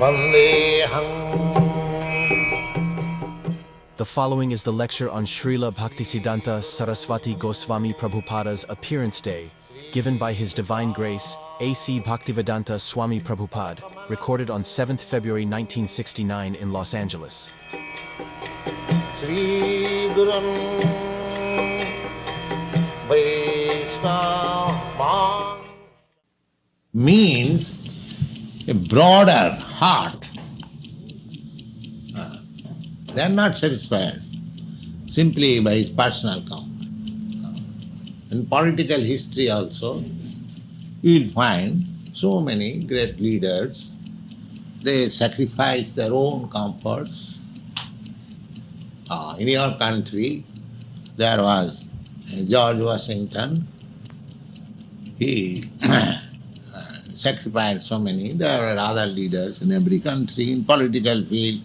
The following is the lecture on Srila Bhaktisiddhanta Saraswati Goswami Prabhupada's Appearance Day, given by His Divine Grace, A.C. Bhaktivedanta Swami Prabhupada, recorded on 7th February 1969 in Los Angeles. Means a broader heart. They are not satisfied simply by his personal count. In political history also, you will find so many great leaders, they sacrifice their own comforts. In your country, there was George Washington. He sacrificed so many. There were other leaders in every country, in political field.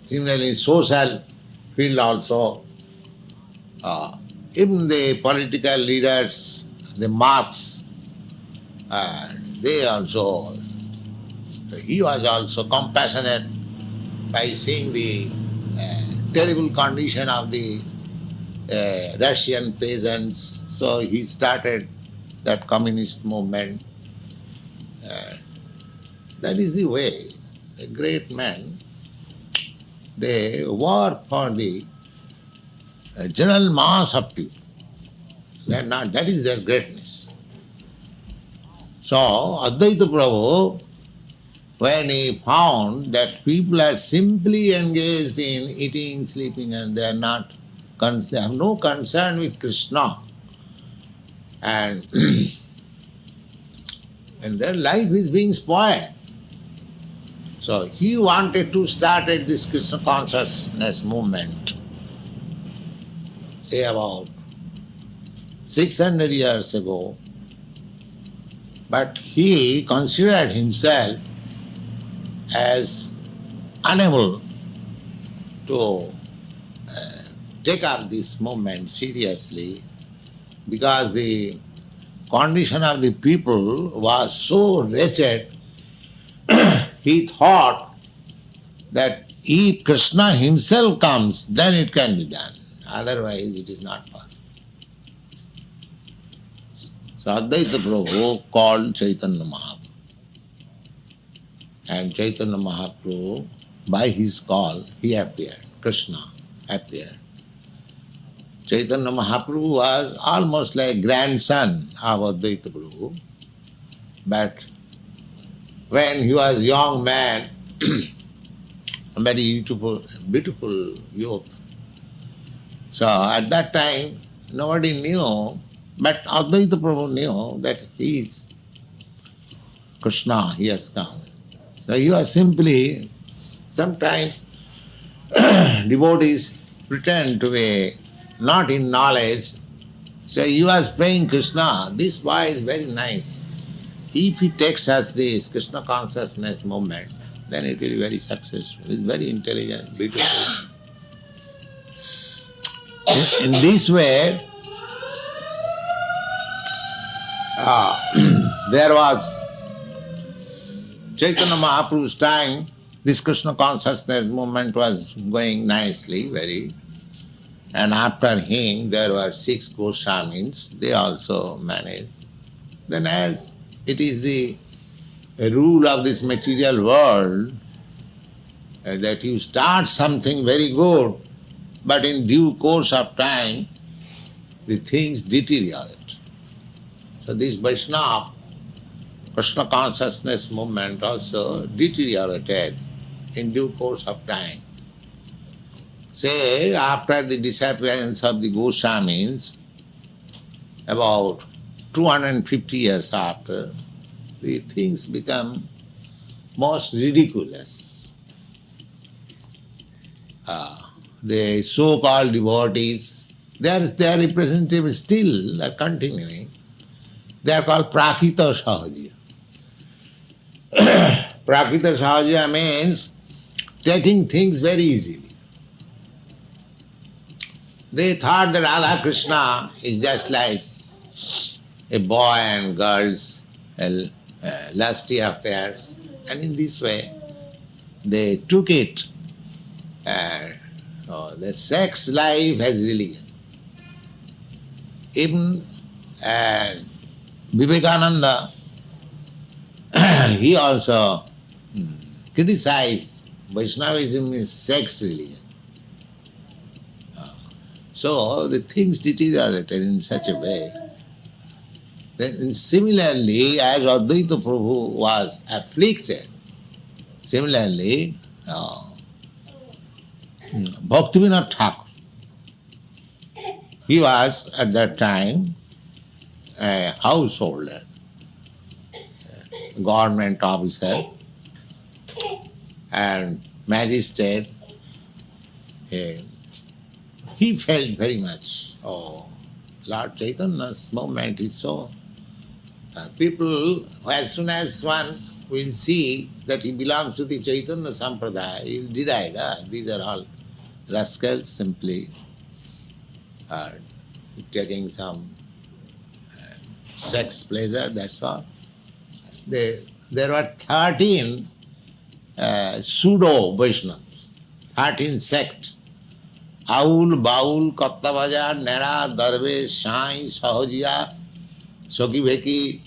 Similarly, social field also. Even the political leaders, the Marx, he was also compassionate by seeing the terrible condition of the Russian peasants. So he started that communist movement. That is the way. A great man, they work for the general mass of people. They are not, that is their greatness. So Advaita Prabhu, when he found that people are simply engaged in eating, sleeping, and they are not, they have no concern with Krishna, and their life is being spoiled. So he wanted to start this Krishna consciousness movement, say about 600 years ago. But he considered himself as unable to take up this movement seriously because the condition of the people was so wretched. He thought that if Krishna himself comes, then it can be done. Otherwise it is not possible. So Advaita Prabhu called Chaitanya Mahaprabhu. And Chaitanya Mahaprabhu, by his call, he appeared. Krishna appeared. Chaitanya Mahaprabhu was almost like grandson of Advaita Prabhu. But when he was a young man, a very beautiful youth. So at that time, nobody knew, but Advaita Prabhu knew that he is Krishna, he has come. So he was simply, sometimes devotees pretend to be not in knowledge. So he was praying Krishna, this boy is very nice. If he takes us this Krishna consciousness movement, then it will be very successful. He is very intelligent, beautiful. In this way, there was Chaitanya Mahaprabhu's time, this Krishna consciousness movement was going nicely, very. And after him, there were 6 Goswamis, they also managed. Then as it is the rule of this material world that you start something very good, but in due course of time, the things deteriorate. So this Vaishnava, Krishna consciousness movement also deteriorated in due course of time. Say, after the disappearance of the Goswamis, about 250 years after, the things become most ridiculous. The so-called devotees, their representatives still are continuing. They are called Prakita Sahaja. Prakita Sahaja means taking things very easily. They thought that Radha Krishna is just like a boy and girls, lusty affairs. And in this way, they took it. The sex life as religion. Even Vivekananda, he also criticized Vaishnavism is sex religion. So the things deteriorated in such a way. Then similarly, as Advaita Prabhu was afflicted, similarly, Bhaktivedanta Thakur, he was at that time a householder, government officer and magistrate. He felt very much, Lord Chaitanya's movement is so. People, as soon as one will see that he belongs to the Chaitanya Sampradaya, he will deride, these are all rascals simply taking some sex pleasure, that's all. There were 13 pseudo Vaishnavas, 13 sects. Aul, Baul, Kattavaja, Nera, Darvesh, Sai, Sahajiya, Sokiveki,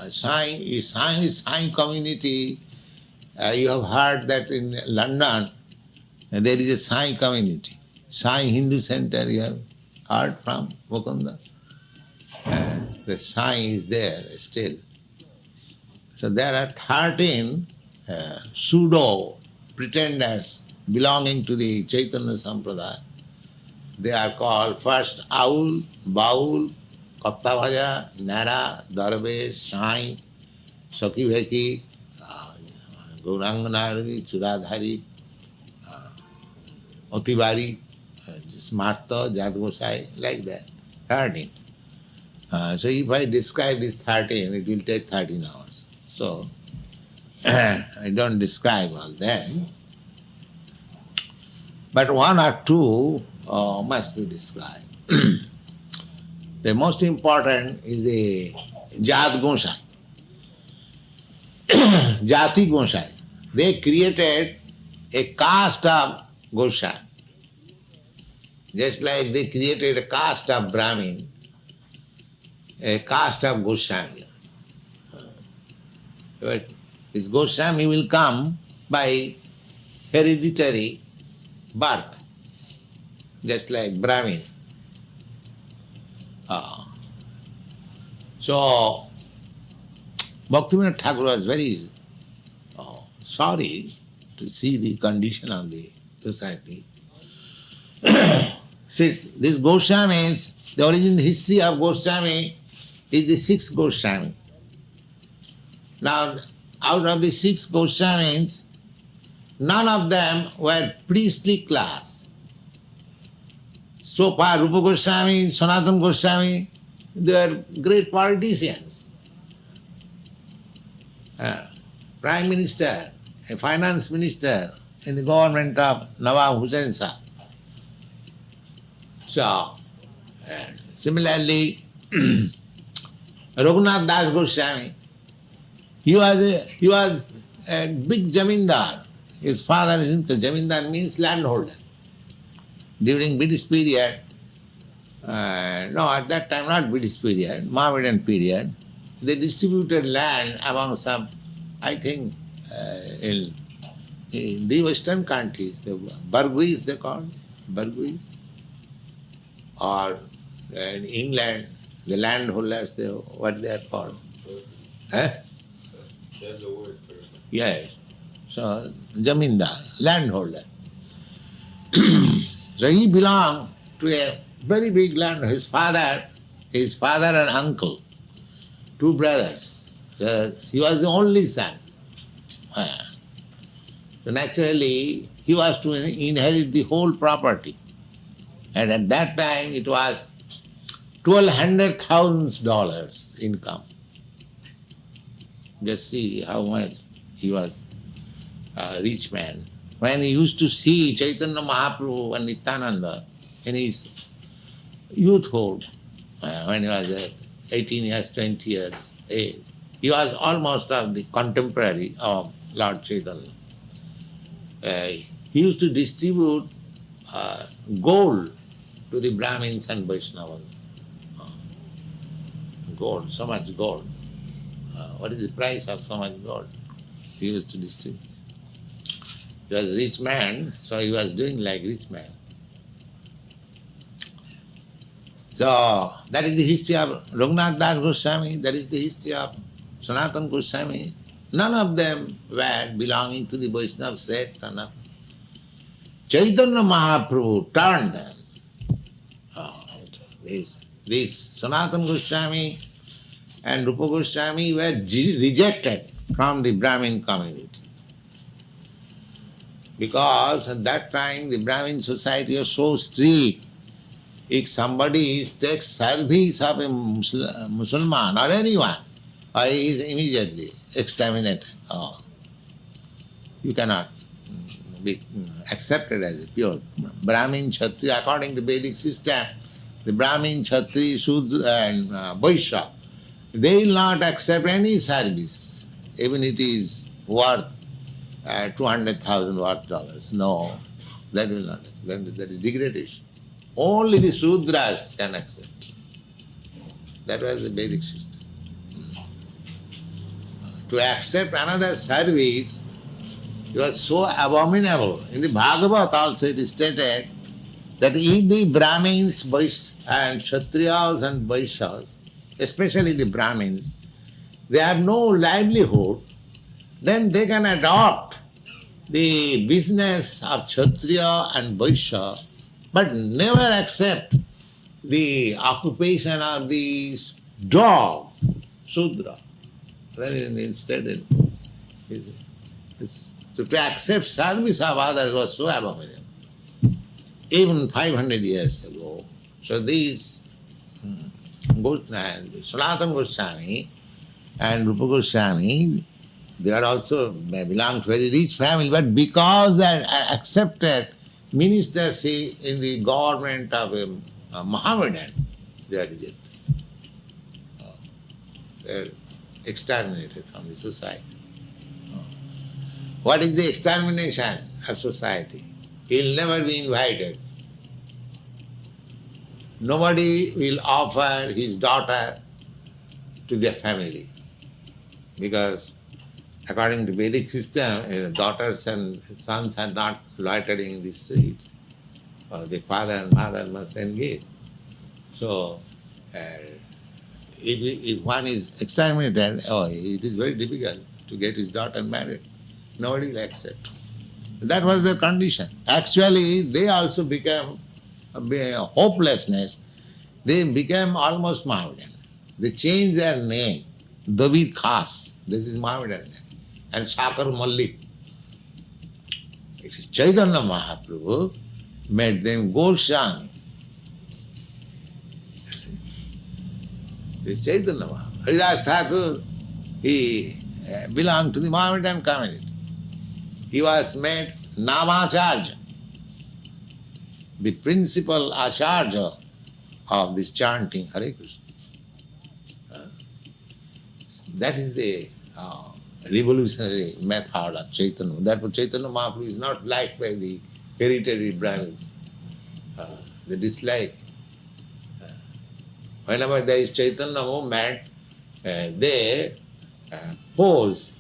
Sai community. You have heard that in London there is a Sai community. Sai Hindu Center you have heard from Mukunda. The Sai is there still. So there are 13 pseudo pretenders belonging to the Chaitanya Sampradaya. They are called first Aul, Baul, Kattavaja, Nara, Darvesh, Sai, Sakiveki, Gauranganari, Churadhari, Otibari, Smarta, Jadgosai, like that. 13. So if I describe this 13, it will take 13 hours. So I don't describe all them. But one or two must be described. The most important is the Jat Gosai. Jati Gosai. They created a caste of Gosai. Just like they created a caste of Brahmin, a caste of Goswami. But this Goswami will come by hereditary birth, just like Brahmin. So, Bhaktivedanta Thakur was very sorry to see the condition of the society. This Goswamis, the origin history of Goswami is the 6 Goswami. Now, out of the 6 Goswamis, none of them were priestly class. So far, Rupa Goswami, Sanatana Goswami, they were great politicians. Prime Minister, a finance minister in the government of Nawab Hussain Shah. So, similarly, Raghunath Das Goswami, he was a big jamindar. His father is into jamindar means landholder. During British period, no, at that time not British period, Mohammedan period, they distributed land among some, I think, in the western countries, the Burguese they called, Burguese, or in England, the landholders, what they are called. There's a word for it. Yes. So, jamindar, landholder. So he belonged to a very big land. His father and uncle, 2 brothers. He was the only son. So naturally, he was to inherit the whole property. And at that time, it was $1,200,000 income. Just see how much he was a rich man. When he used to see Chaitanya Mahaprabhu and Nityananda in his youthhood, when he was 18 years, 20 years age, he was almost of the contemporary of Lord Chaitanya. he used to distribute gold to the Brahmins and Vaishnavas. Uh, Gold, so much gold. What is the price of so much gold? He used to distribute. He was a rich man, so he was doing like rich man. So that is the history of Raghunath Das Goswami, that is the history of Sanatana Goswami. None of them were belonging to the Vaishnava sect or nothing. Chaitanya Mahaprabhu turned them. This Sanatana Goswami and Rupa Goswami were rejected from the Brahmin community. Because at that time the Brahmin society was so strict. If somebody takes service of a Muslim or anyone, he is immediately exterminated. You cannot be accepted as a pure Brahmin, Kshatriya. According to Vedic system, the Brahmin, Kshatriya, Shudra and Vaishya, they will not accept any service, even it is worth $200,000 dollars. No, that will not accept. That is degradation. Only the Sudras can accept. That was the Vedic system. To accept another service, it was so abominable. In the Bhagavad also it is stated that if the Brahmins and Kshatriyas and Vaishyas, especially the Brahmins, they have no livelihood, then they can adopt the business of Kshatriya and Vaishya, but never accept the occupation of the dog, Sudra. That is instead, so to accept service of others was so abominable. Even 500 years ago. So these Sanatana Goswami and Rupa Goswami, they are also belong to a very rich family, but because they accepted ministership in the government of a Mohammedan, they are rejected. They are exterminated from the society. What is the extermination of society? He will never be invited. Nobody will offer his daughter to their family, because according to Vedic system, daughters and sons are not loitering in the street. The father and mother must engage. So, if one is exterminated, it is very difficult to get his daughter married. Nobody will accept. That was their condition. Actually, they also became hopelessness. They became almost Mohammedan. They changed their name. David Khas, this is Mohammedan name. And Shakar Malik. It is Chaitanya Mahaprabhu made them Goswami. It is Chaitanya Mahaprabhu. Haridas Thakur, he belonged to the Mohammedan community. He was made Namacharya, the principal acharya of this chanting Hare Krishna. That is the revolutionary method of Chaitanya. Therefore Chaitanya Mahaprabhu is not liked by the hereditary Brahmins. They dislike. Whenever there is Chaitanya movement, they pose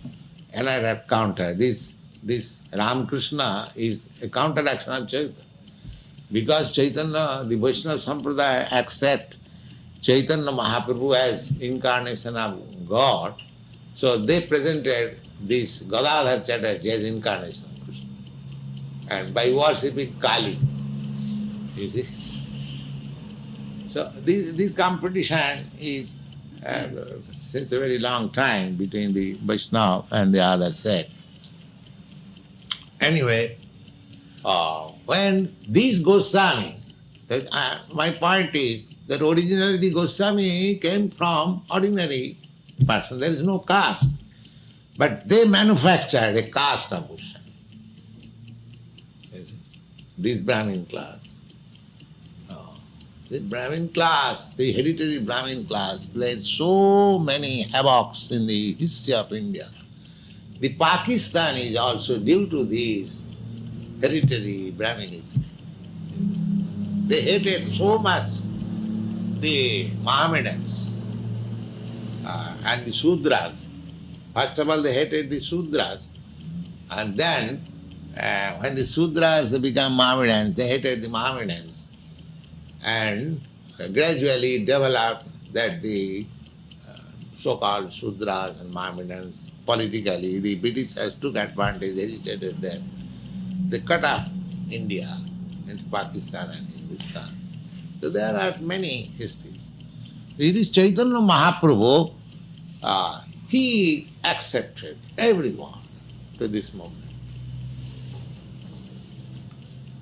another counter. This Ramakrishna is a counteraction of Chaitanya. Because Chaitanya, the Vaishnava Sampradaya accept Chaitanya Mahaprabhu as incarnation of God, so they presented this Gadadhar Chatterjee as incarnation of Krishna. And by worshipping Kali, you see. So this competition is since a very long time between the Vaishnava and the other sect. Anyway, when these Goswami, my point is that originally the Goswami came from ordinary person. There is no caste. But they manufactured a caste of Goswami. This Brahmin class. The Brahmin class, the hereditary Brahmin class played so many havocs in the history of India. The Pakistan is also due to this hereditary Brahminism. They hated so much the Mohammedans and the Sudras. First of all, they hated the Sudras, and then when the Sudras became Mohammedans, they hated the Mohammedans, and gradually developed that the so-called Sudras and Mohammedans, politically, the Britishers took advantage, agitated them. They cut off India into Pakistan and Hindustan. So there are many histories. It is Chaitanya Mahaprabhu, he accepted everyone to this moment.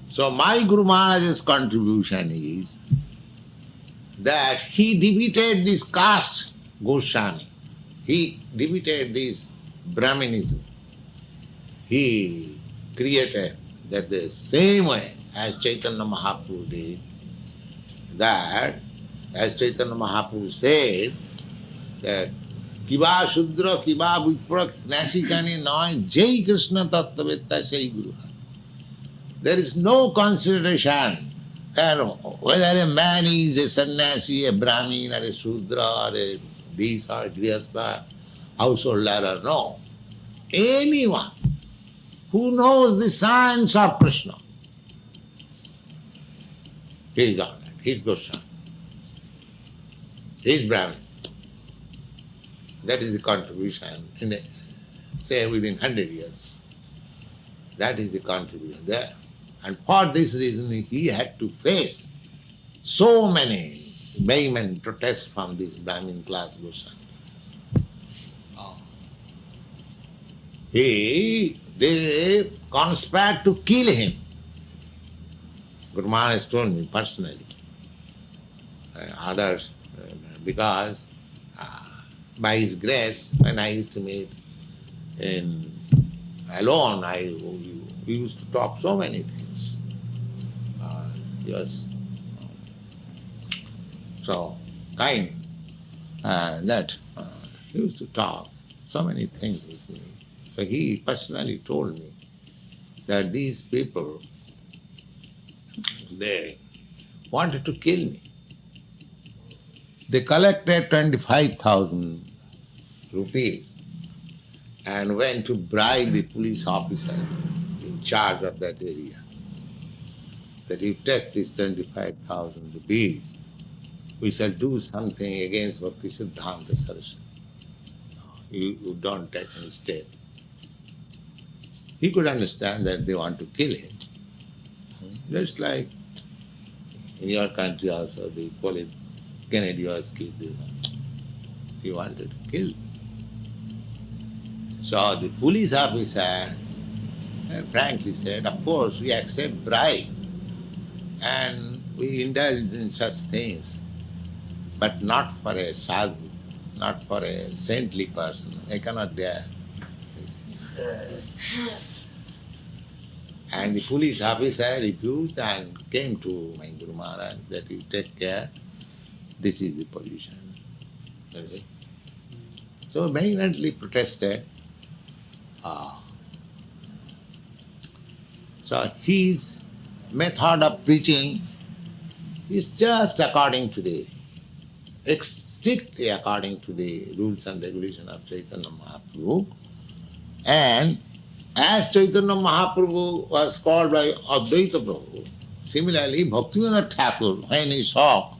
So my Guru Maharaj's contribution is that he defeated this caste Goswami. He defeated this Brahminism. He created that the same way as Chaitanya Mahaprabhu did, that as Chaitanya Mahaprabhu said, that Kiba Shudra, Kiba Vipra, Nasikani Noy, Jai Krishna Tattvetta Sai Guru. There is no consideration that whether a man is a sannyasi, a brahmin, or a Shudra, or a this or Grihastha, householder, or no. Anyone who knows the science of Krishna, he is all right. He is Goswami. He is Brahmin. That is the contribution in the, say within 100 years. That is the contribution there. And for this reason he had to face so many vehement protests from this Brahmin class Goswami. They conspired to kill him. Guru Maharaj told me personally. Others, because by his grace, when I used to meet in alone, we used to talk so many things. He was so kind that he used to talk so many things with me. So he personally told me that these people, they wanted to kill me. They collected 25,000 rupees and went to bribe the police officer in charge of that area, that you take this 25,000 rupees, we shall do something against Bhaktisiddhanta Saraswati. You don't take any step. He could understand that they want to kill him. Just like in your country also, the police, Kennedy was killed. He wanted to kill. So the police officer frankly said, of course we accept bribe and we indulge in such things, but not for a sadhu, not for a saintly person. I cannot dare. And the police officer refused and came to my Guru Maharaj that you take care, this is the position. So vehemently protested. So his method of preaching is just according to the, strictly according to the rules and regulations of Chaitanya Mahaprabhu. And as Chaitanya Mahaprabhu was called by Advaita Prabhu, similarly Bhaktivedanta Thakur, when he saw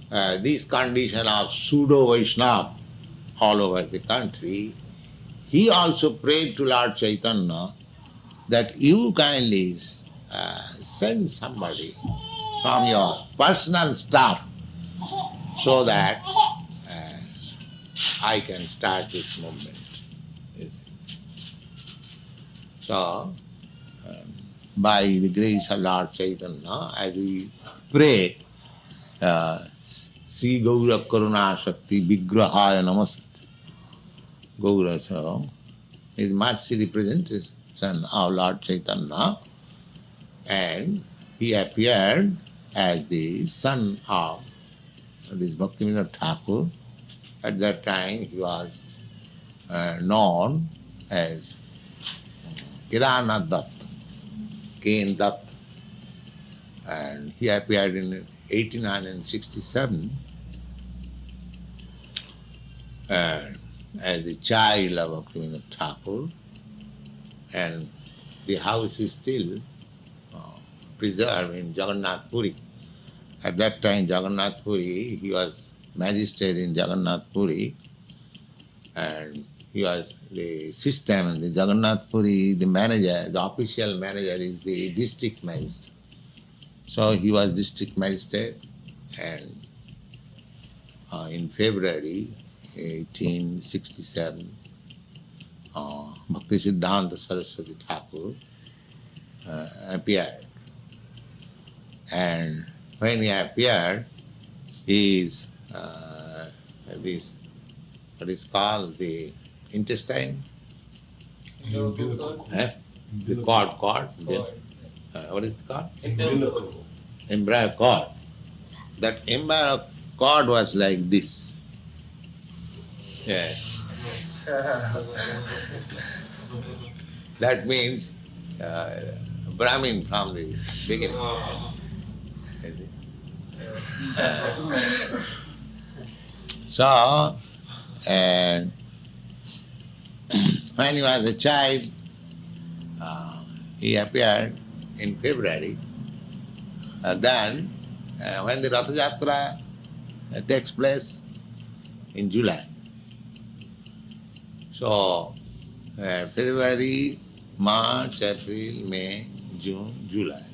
this condition of pseudo-Vaishnava all over the country, he also prayed to Lord Chaitanya that you kindly send somebody from your personal staff so that I can start this movement. So, by the grace of Lord Chaitanya, as we pray, Sri Gaura Karuna Shakti Vigrahaya Namaste. Gaura, so, is mercy representation of Lord Chaitanya, and he appeared as the son of this Bhaktivedanta Thakur. At that time he was known as Kedarnath Dutt. K.N. Dutt, and he appeared in 1867 as the child of Bhaktivedanta Thakur, and the house is still preserved in Jagannath Puri. At that time, Jagannath Puri, he was magistrate in Jagannath Puri, and he was the system in the Jagannath Puri, the manager, the official manager is the district magistrate. So he was district magistrate, and in February 1867, Bhaktisiddhanta Saraswati Thakur appeared. And when he appeared, his this what is called the intestine, Umbilical. the cord. What is it called? Embryo cord. That embryo cord was like this. Yeah. That means Brahmin from the beginning. Is it? So, and when he was a child, he appeared in February. Then, when the Ratha Yatra takes place in July. So, February, March, April, May, June, July.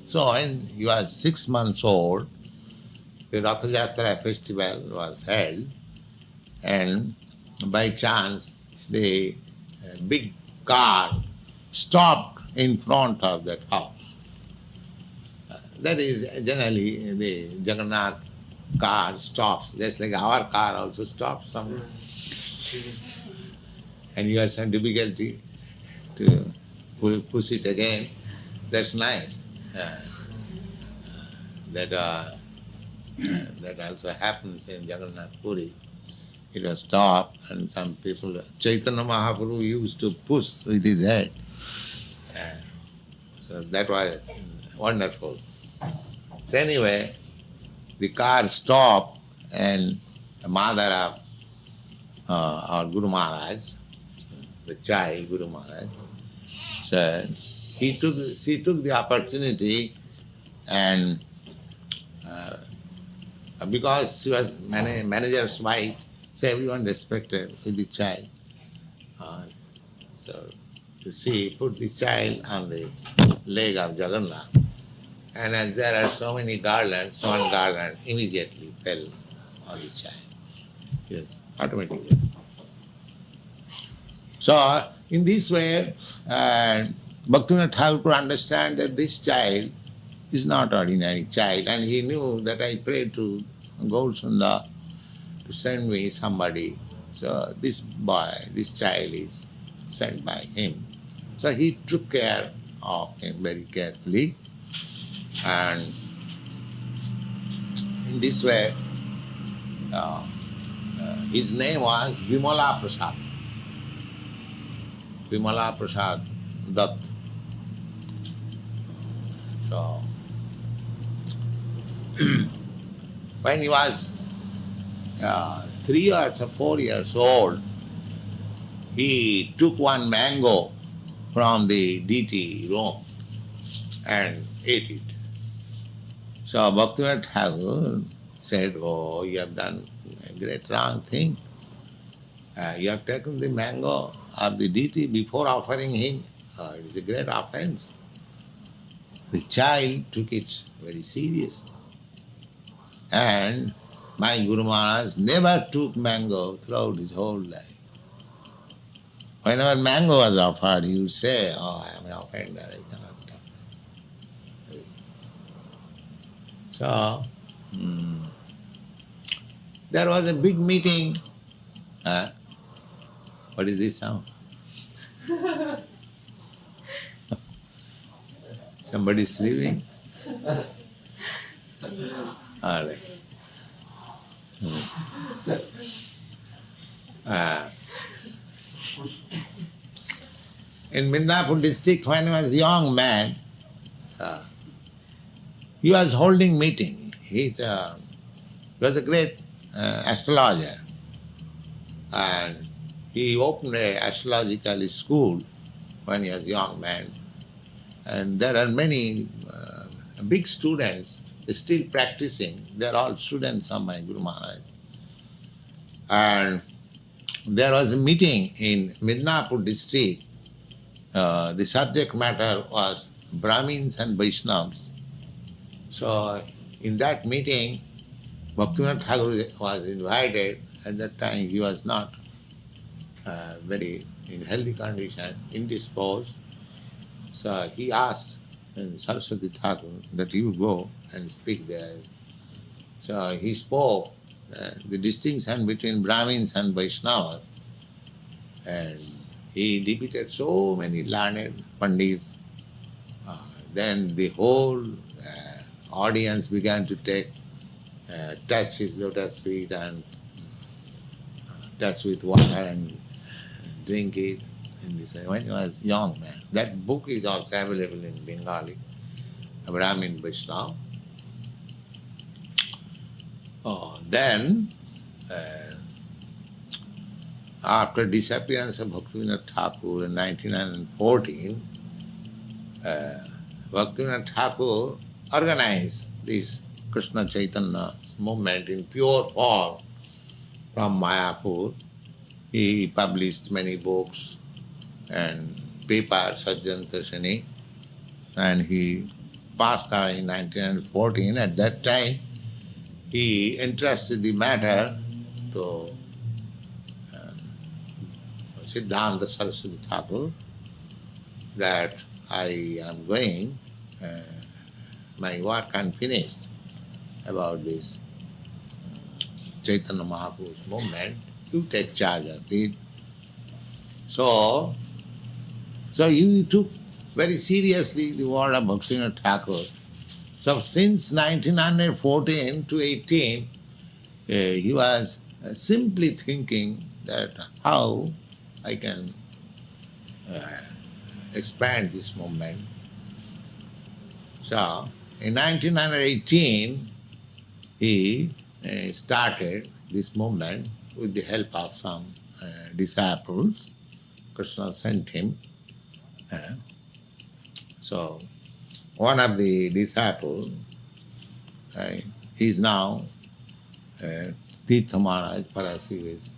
So when he was 6 months old, the Ratha Yatra festival was held, and by chance the big car stopped in front of that house. That is generally the Jagannath car stops, just like our car also stops somewhere. And you had some difficulty to push it again. That's nice. That also happens in Jagannath Puri. It was stopped, and some people, Chaitanya Mahaprabhu used to push with his head. So that was wonderful. So anyway, the car stopped, and the mother of our Guru Maharaj, the child Guru Maharaj, said she took the opportunity, and because she was manager's wife, so everyone respected with the child. So she put the child on the leg of Jagannath, and as there are so many garlands, one garland immediately fell on the child. Yes, automatically. So in this way, Bhaktivinoda Thakur could understand that this child is not ordinary child, and he knew that I prayed to Gaurasundar to send me somebody. So this boy, this child is sent by him. So he took care of him very carefully, and in this way, his name was Vimala Prasad. Vimala Prasad Dutt. So, when he was 3 or 4 years old, he took one mango from the deity room and ate it. So Bhaktivinoda Thakur said, "Oh, you have done a great wrong thing. You have taken the mango of the deity before offering him. It is a great offense." The child took it very seriously. And my Guru Maharaj never took mango throughout his whole life. Whenever mango was offered, he would say, "Oh, I am an offender, I cannot take it." So, there was a big meeting. What is this sound? Somebody sleeping? All right. In Midnapur district, when I was a young man, he was holding meeting. He was a great astrologer, and he opened an astrological school when he was a young man. And there are many big students still practicing. They are all students of my Guru Maharaj. And there was a meeting in Midnapur district. The subject matter was Brahmins and Vaishnavas. So in that meeting, Bhaktivedanta Thakur was invited. At that time he was not very in healthy condition, indisposed. So he asked Saraswati Thakur that he would go and speak there. So he spoke the distinction between Brahmins and Vaishnavas, and he repeated so many learned pandits. Then the whole audience began to touch his lotus feet and touch with water and drink it in this way. When he was young man. That book is also available in Bengali, Brahmin Vaishnava. Then, after disappearance of Bhaktivedanta Thakur in 1914, Bhaktivedanta Thakur organized this Krishna Chaitanya movement in pure form from Mayapur. He published many books and papers, Sajjantashani, and he passed away in 1914. At that time, he entrusted the matter to Siddhanta Saraswati Thakur that I am going, my work unfinished about this Chaitanya Mahaprabhu's movement, you take charge of it. So he took very seriously the word of Bhaktivedanta Thakur. So since 1914 to 18, he was simply thinking that how I can expand this movement. So in 1918, he started this movement with the help of some disciples. Krishna sent him. So one of the disciples is now Tirtha Maharaj Parasivis.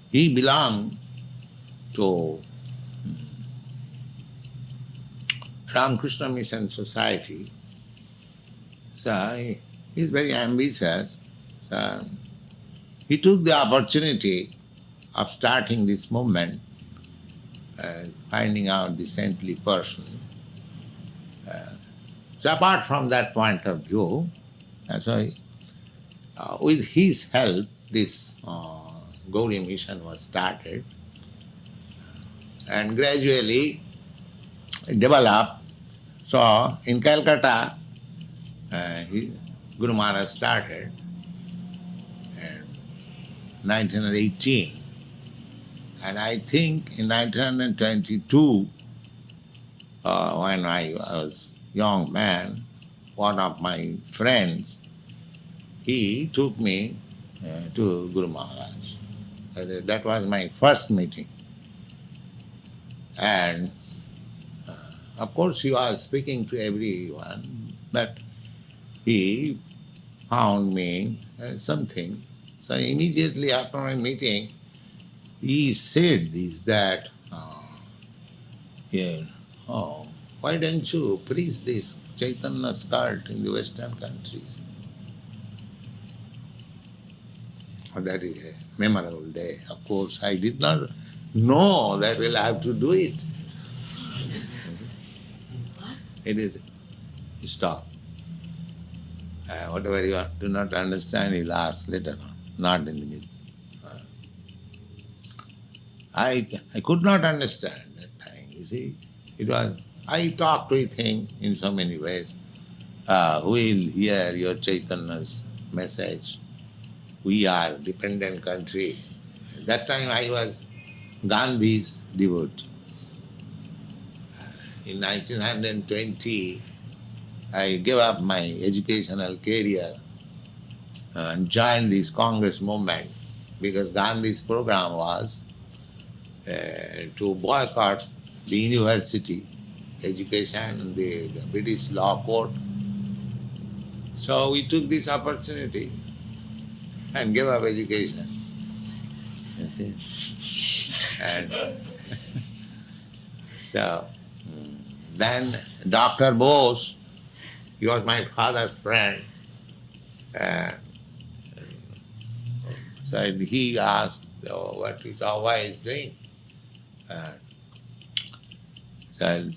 He belonged to Ramakrishna Mission Society. So he is very ambitious. So he took the opportunity of starting this movement, finding out the saintly person. So apart from that point of view, with his help, this Gauri mission was started, and gradually it developed. So in Calcutta, Guru Maharaj started in 1918, and I think in 1922, when I was young man, one of my friends, he took me to Guru Maharaj. That was my first meeting. And of course he was speaking to everyone, but he found me something. So immediately after my meeting, he said that, why don't you preach this Chaitanya's cult in the Western countries? That is a memorable day. Of course, I did not know that we'll have to do it. It is, stop. Whatever you do not understand, you'll ask later on, not in the middle. I could not understand that time, you see. I talked with him in so many ways. Who will hear your Chaitanya's message? We are a dependent country. That time I was Gandhi's devotee. In 1920, I gave up my educational career and joined this Congress movement because Gandhi's program was to boycott the university education, the British law court. So we took this opportunity and gave up education. You see? And so then Dr. Bose, he was my father's friend, uh, so he asked what is Ava is doing. So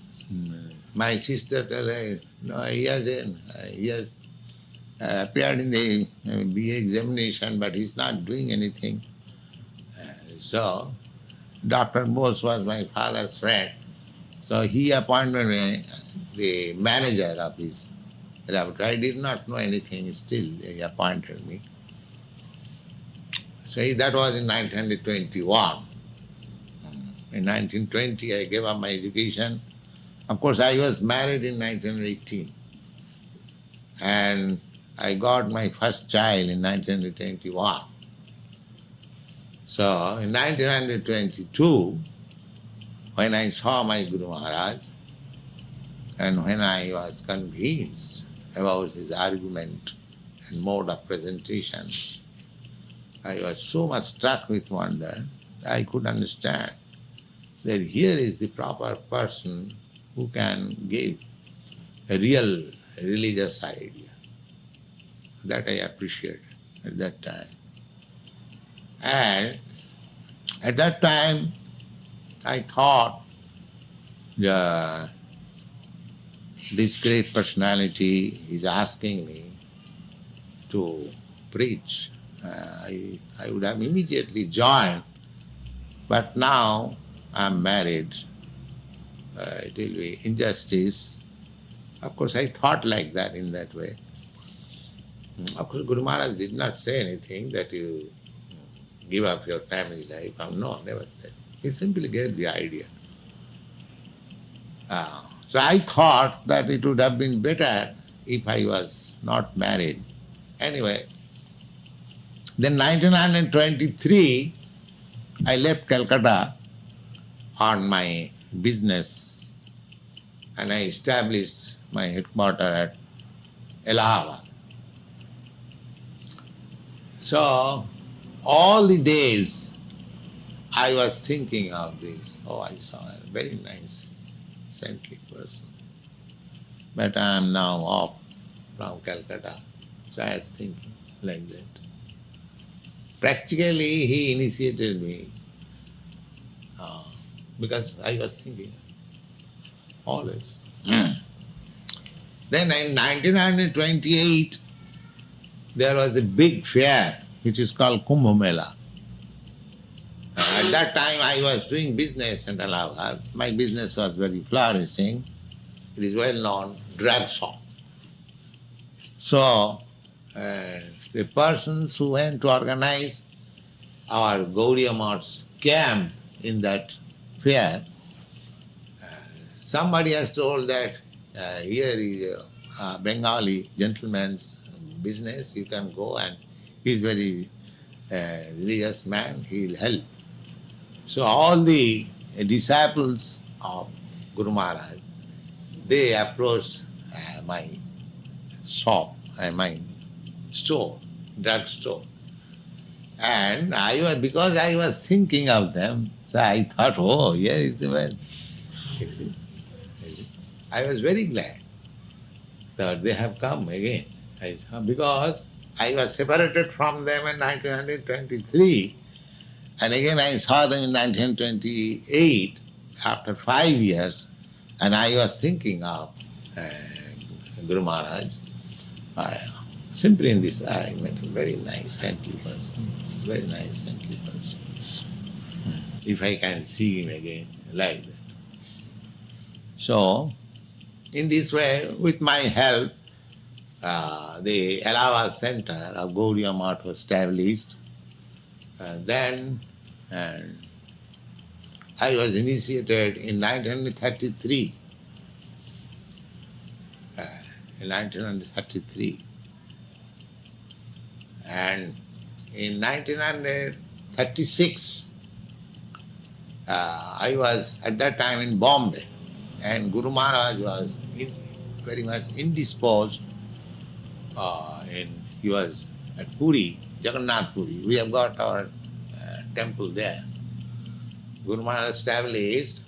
my sister told her, no, he has appeared in the BA examination, but he's not doing anything. So Dr. Bose was my father's friend. So he appointed me the manager of his laboratory. I did not know anything, still he appointed me. So that was in 1921. In 1920 I gave up my education. Of course I was married in 1918 and I got my first child in 1921. So in 1922, when I saw my Guru Maharaj and when I was convinced about his argument and mode of presentation, I was so much struck with wonder, I could understand that here is the proper person who can give a real religious idea. That I appreciated at that time. And at that time, I thought this great personality is asking me to preach. I would have immediately joined, but now I'm married. It will be injustice. Of course, I thought like that in that way. Of course, Guru Maharaj did not say anything that you give up your family life. No, never said. He simply gave the idea. So I thought that it would have been better if I was not married. Anyway, then 1923, I left Calcutta on my business and I established my headquarters at Allahabad. So all the days I was thinking of this. Oh, I saw a very nice, saintly person. But I am now off from Calcutta. So I was thinking like that. Practically he initiated me because I was thinking always. Then in 1928, there was a big fair which is called Kumbh Mela. At that time I was doing business in Allahabad. My business was very flourishing. It is well known, drugstore. So the persons who went to organize our Gaudiya Math's camp in that fair, somebody has told that here is a Bengali gentleman's business, you can go and he's very religious man, he'll help. So all the disciples of Guru Maharaj, they approached my shop, my store, drugstore. And because I was thinking of them, so I thought, oh, here is the man. You see? I was very glad that they have come again. Because I was separated from them in 1923, and again I saw them in 1928, after 5 years, and I was thinking of Guru Maharaj. Simply in this way, I met a very nice, saintly person. Very nice, saintly person. If I can see him again, like that. So, in this way, with my help, the Allahabad Center of Gaudiya Math was established. Then I was initiated in 1933. In in 1933. And in 1936, I was at that time in Bombay, and Guru Maharaj was very much indisposed. He was at Puri, Jagannath Puri. We have got our temple there. Guru Maharaj established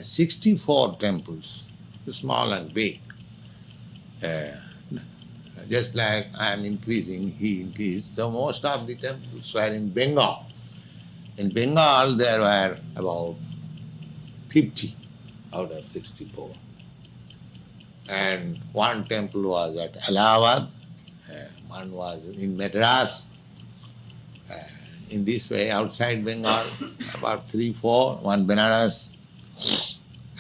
64 temples, small and big. Just like I am increasing, he increased. So most of the temples were in Bengal. In Bengal there were about 50 out of 64. And one temple was at Allahabad, one was in Madras. In this way, outside Bengal, about 3, 4, one Benares.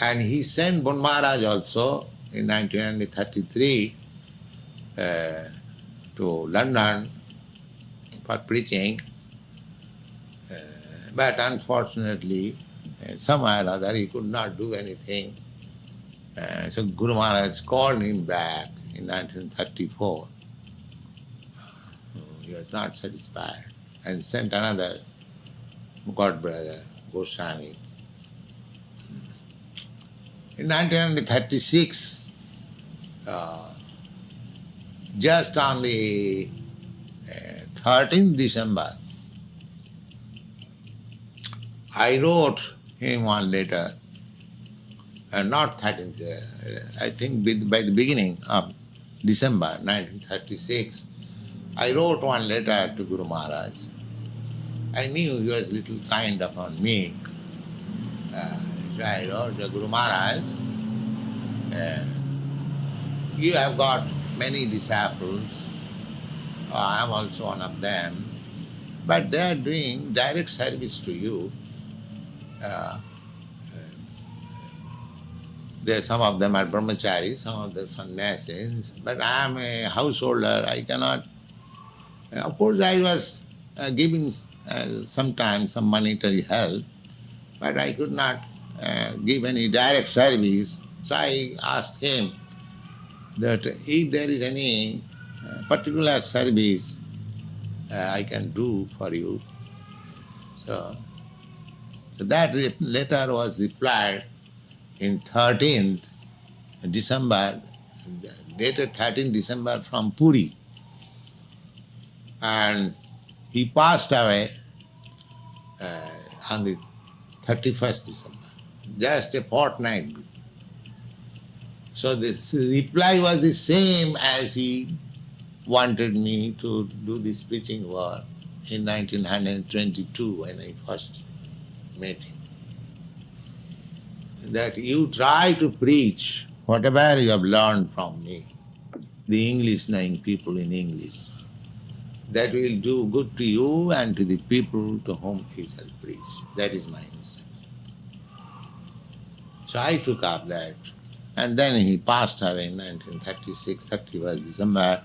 And he sent Bon Maharaj also in 1933 to London for preaching. But unfortunately, somehow or other he could not do anything. So Guru Maharaj called him back in 1934. He was not satisfied and sent another god brother, Goswami. In 1936, just on the 13th December, I wrote him one letter, not 13th, I think by the beginning of December 1936, I wrote one letter to Guru Maharaj. I knew he was a little kind upon me. So I wrote to Guru Maharaj, you have got many disciples, I am also one of them, but they are doing direct service to you. Some of them are brahmacharis, some of them sannyasis, but I am a householder, I cannot. Of course, I was giving sometimes some monetary help, but I could not give any direct service. So I asked him that if there is any particular service I can do for you. So that letter was replied in 13th December, dated 13th December from Puri. And he passed away on the 31st December, just a fortnight. So this reply was the same as he wanted me to do this preaching work in 1922 when I first met him. That you try to preach whatever you have learned from me, the English-knowing people in English. That will do good to you and to the people to whom he shall preach. That is my instruction. So I took up that. And then he passed away in 1936, 31st December.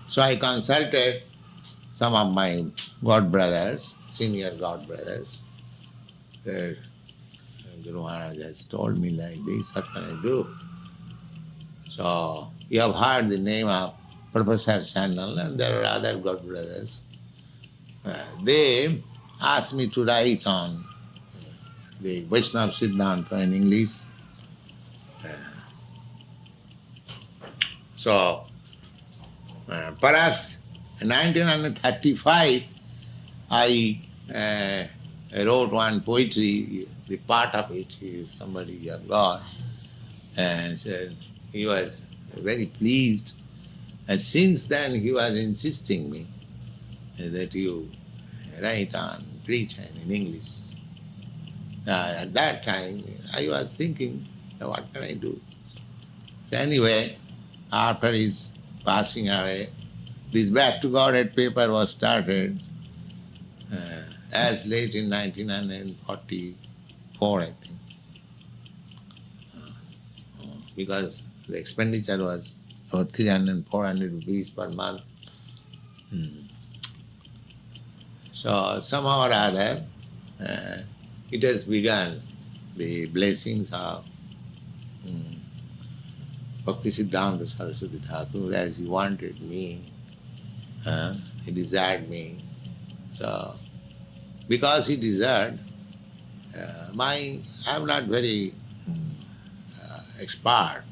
So I consulted some of my god brothers, senior god brothers. Guru Maharaj has told me like this, what can I do? So you have heard the name of Professor Sannal, and there are other god brothers. They asked me to write on the Vishwaguru in English. So perhaps in 1935 I wrote one poetry, the part of it is somebody you have got, and said he was very pleased. And since then he was insisting me that you write on, preach in English. At that time I was thinking, what can I do? So anyway, after his passing away, this Back to Godhead paper was started as late in 1944, I think. Because the expenditure was about 300, 400 rupees per month. So somehow or other, it has begun, the blessings of Bhaktisiddhanta Saraswati Thakur, as he wanted me, he desired me. So, because he desired, I am not very expert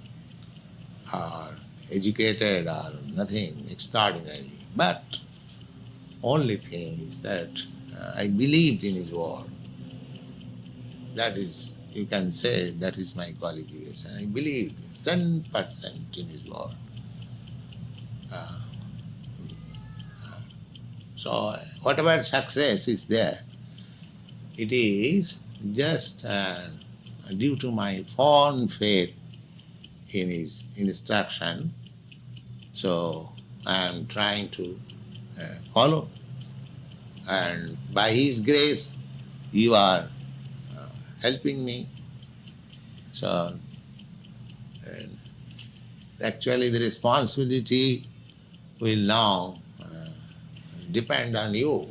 or educated or nothing extraordinary. But only thing is that I believed in his word. That is, you can say, that is my qualification. I believed 100% in his word. Uh, so whatever success is there, it is just due to my fond faith in his instruction. So I am trying to follow. And by his grace, you are helping me. So actually the responsibility will now depend on you.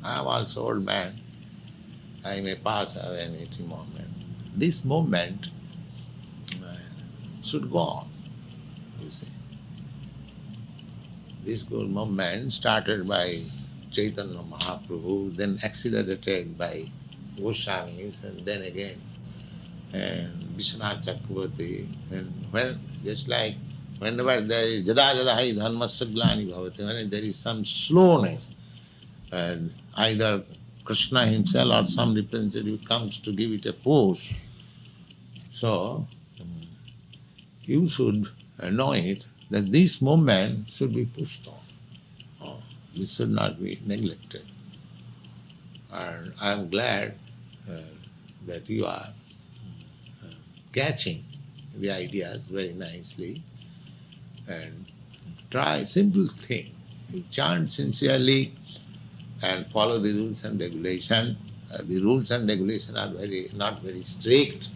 I am also old man. I may pass away any moment. This moment should go on, you see. This good movement started by Chaitanya Mahaprabhu, then accelerated by Gosvamis, and then again and Vishwanath Chakravarti. And when, just like whenever there is jada jada hai dharmasya glani bhavati, when there is some slowness, and either Krishna himself or some representative comes to give it a push, so you should know it, that this movement should be pushed on. This should not be neglected. And I am glad that you are catching the ideas very nicely, and try simple thing. You chant sincerely and follow the rules and regulation. The rules and regulation are not very strict.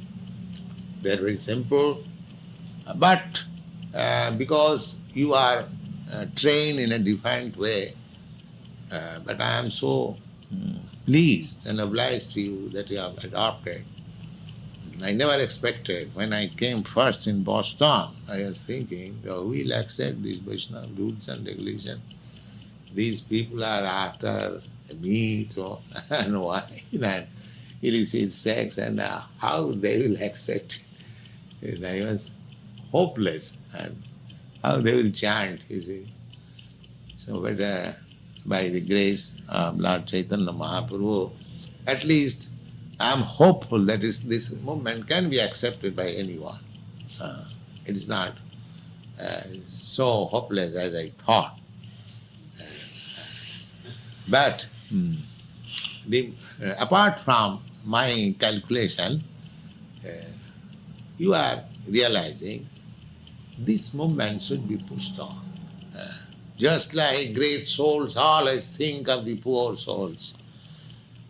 They are very simple. But because you are trained in a different way, but I am so pleased and obliged to you that you have adopted. I never expected. When I came first in Boston, I was thinking, oh, who will accept these Vaishnava rules and regulations? These people are after meat or and wine and illicit sex, and how they will accept it. And I was hopeless, and how they will chant, you see. So, but by the grace of Lord Chaitanya Mahaprabhu, at least I am hopeful that this movement can be accepted by anyone. It is not so hopeless as I thought. But apart from my calculation, you are realizing this movement should be pushed on. Just like great souls always think of the poor souls,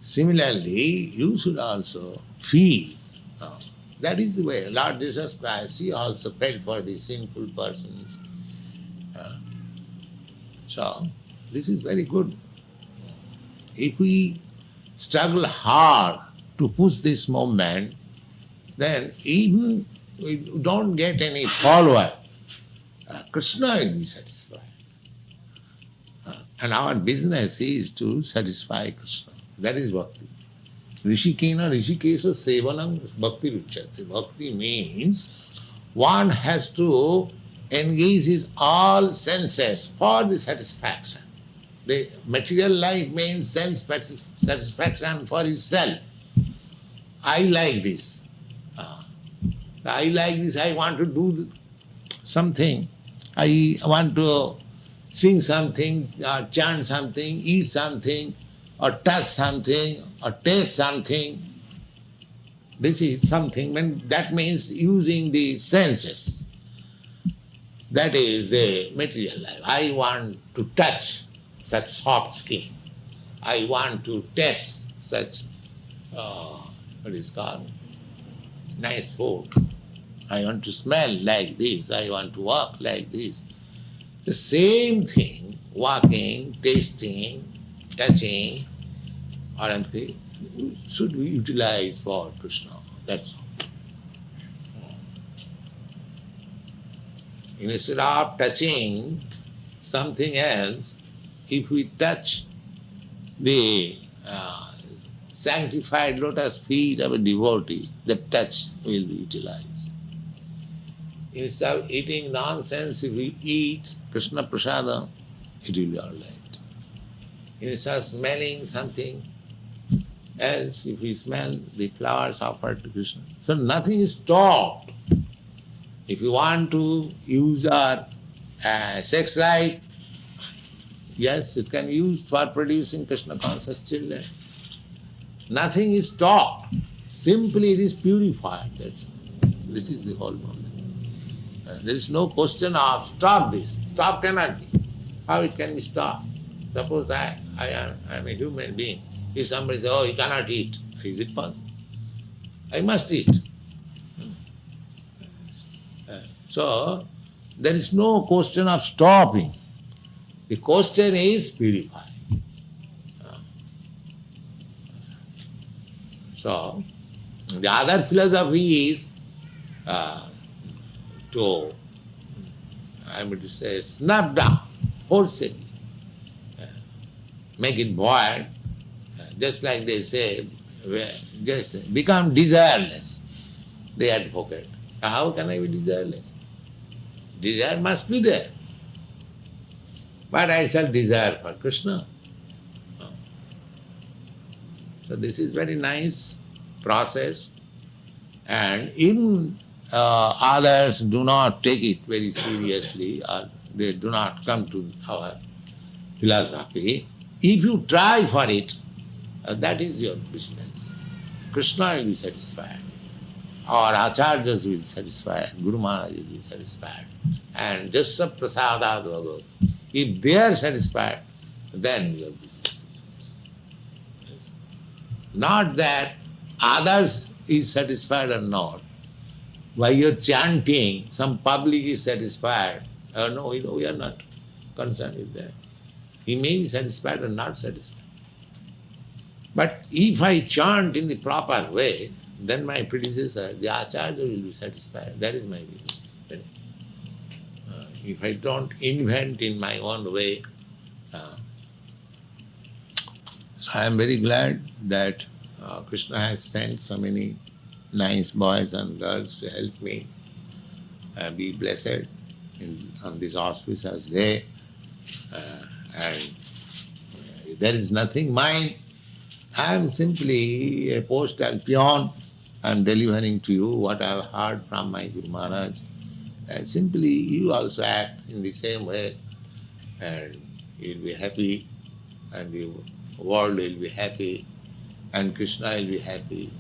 similarly, you should also feel. That is the way. Lord Jesus Christ, he also felt for the sinful persons. So, this is very good. If we struggle hard to push this movement, then even we don't get any follower, Krishna will be satisfied. And our business is to satisfy Krishna. That is bhakti. Rishikena rishikesa sevanam bhakti ruchyate. Bhakti means one has to engage his all senses for the satisfaction. The material life means sense satisfaction for himself. I like this. I like this, I want to do something. I want to sing something, or chant something, eat something, or touch something, or taste something. This is something, that means using the senses. That is the material life. I want to touch such soft skin. I want to taste such, what is called, nice food. I want to smell like this. I want to walk like this. The same thing, walking, tasting, touching, or anything, should we utilize for Krishna. That's all. Instead of touching something else, if we touch the sanctified lotus feet of a devotee, the touch will be utilized. Instead of eating nonsense, if we eat Krishna Prasada, it will be all right. Instead of smelling something else, if we smell the flowers offered to Krishna. So nothing is stopped. If you want to use our sex life, yes, it can be used for producing Krishna conscious children. Nothing is stopped. Simply it is purified. This is the whole moment. There is no question of stop this. Stop cannot be. How it can be stopped? Suppose I am a human being. If somebody says, oh, you cannot eat, is it possible? I must eat. So, there is no question of stopping. The question is purifying. So, the other philosophy is to, I am going to say, snap down, forcibly, make it void, just like they say, just become desireless, they advocate. How can I be desireless? Desire must be there. But I shall desire for Krishna. So this is very nice process, and even others do not take it very seriously, or they do not come to our philosophy. If you try for it, that is your business. Krishna will be satisfied. Our acharyas will be satisfied, Guru Maharaj will be satisfied. And just prasada bhagavad. If they are satisfied, then your business is finished. Not that others is satisfied or not. By your chanting, some public is satisfied. No, we are not concerned with that. He may be satisfied or not satisfied. But if I chant in the proper way, then my predecessor, the Acharya, will be satisfied. That is my business. If I don't invent in my own way. So I am very glad that Krishna has sent so many nice boys and girls to help me be blessed on this auspicious day. And there is nothing mine. I am simply a postal peon. I am delivering to you what I have heard from my Guru Maharaj. And simply you also act in the same way, and you will be happy, and the world will be happy, and Krishna will be happy.